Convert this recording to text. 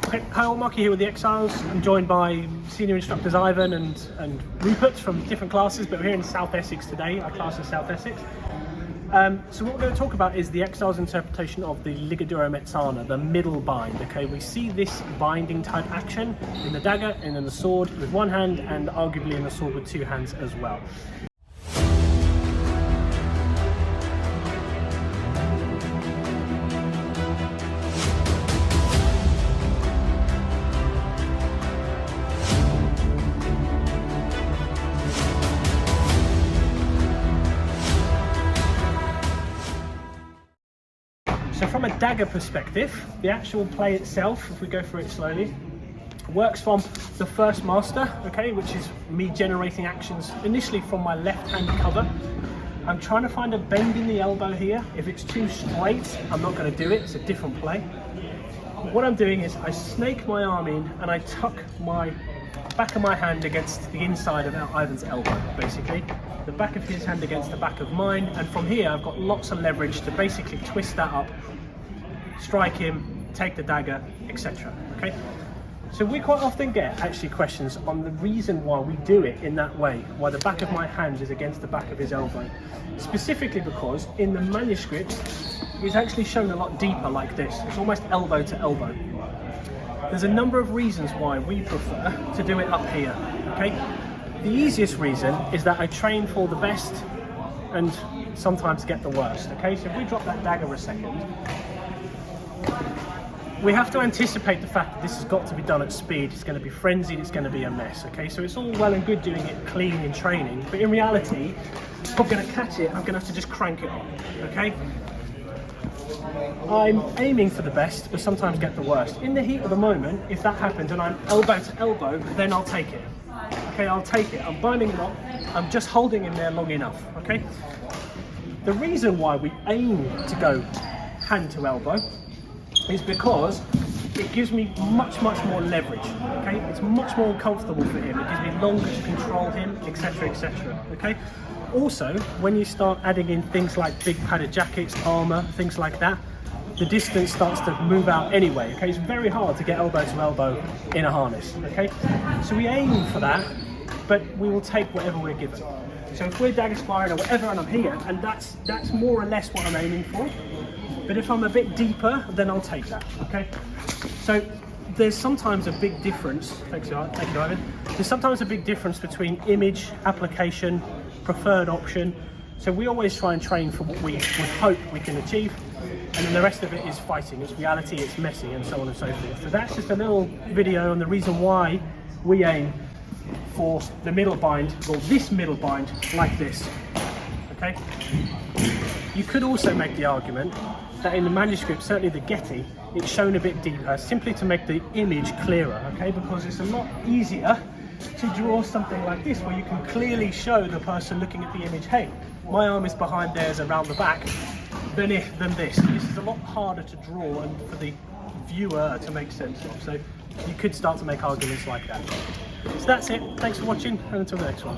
Okay, hi all, Marky here with the Exiles. I'm joined by senior instructors Ivan and Rupert from different classes, but we're here in South Essex today, our class in South Essex. So what we're going to talk about is the Exiles' interpretation of the Ligadura Mezzana, the middle bind. Okay, we see this binding type action in the dagger and in the sword with one hand, and arguably in the sword with two hands as well. So from a dagger perspective, the actual play itself, if we go through it slowly, works from the first master, okay, which is me generating actions initially from my left hand cover. I'm trying to find a bend in the elbow here. If it's too straight, I'm not going to do it, it's a different play. What I'm doing is I snake my arm in and I tuck my back of my hand against the inside of Ivan's elbow, basically. The back of his hand against the back of mine, and from here I've got lots of leverage to basically twist that up, strike him, take the dagger, etc. Okay, so we quite often get actually questions on the reason why we do it in that way, why the back of my hand is against the back of his elbow, specifically because in the manuscript it's actually shown a lot deeper like this. It's almost elbow to elbow. There's a number of reasons why we prefer to do it up here. Okay, the easiest reason is that I train for the best and sometimes get the worst. Okay, so if we drop that dagger a second, we have to anticipate the fact that this has got to be done at speed. It's going to be frenzied, it's going to be a mess. Okay, so it's all well and good doing it clean in training, but in reality, if I'm going to catch it, I'm going to have to just crank it on. Okay, I'm aiming for the best, but sometimes get the worst. In the heat of the moment, if that happens and I'm elbow to elbow, then I'll take it. Okay, I'll take it. I'm binding him up. I'm just holding him there long enough. Okay. The reason why we aim to go hand to elbow is because it gives me much more leverage. Okay, it's much more comfortable for him. It gives me longer to control him, etc., etc. Okay. Also, when you start adding in things like big padded jackets, armor, things like that, the distance starts to move out anyway. Okay, it's very hard to get elbow to elbow in a harness. Okay, so we aim for that, but we will take whatever we're given. So if we're dagger sparring or whatever, and I'm here, and that's more or less what I'm aiming for. But if I'm a bit deeper, then I'll take that. Okay, so there's sometimes a big difference. Thank you, Ivan. There's sometimes a big difference between image, application, preferred option. So we always try and train for what we would hope we can achieve, and then the rest of it is fighting, it's reality, it's messy, and so on and so forth. So that's just a little video on the reason why we aim for the middle bind, or this middle bind, like this. Okay. You could also make the argument that in the manuscript, certainly the Getty, it's shown a bit deeper, simply to make the image clearer. Okay, because it's a lot easier to draw something like this, where you can clearly show the person looking at the image, hey, my arm is behind theirs around the back, than this. This is a lot harder to draw and for the viewer to make sense of. So you could start to make arguments like that. So that's it. Thanks for watching, and until the next one.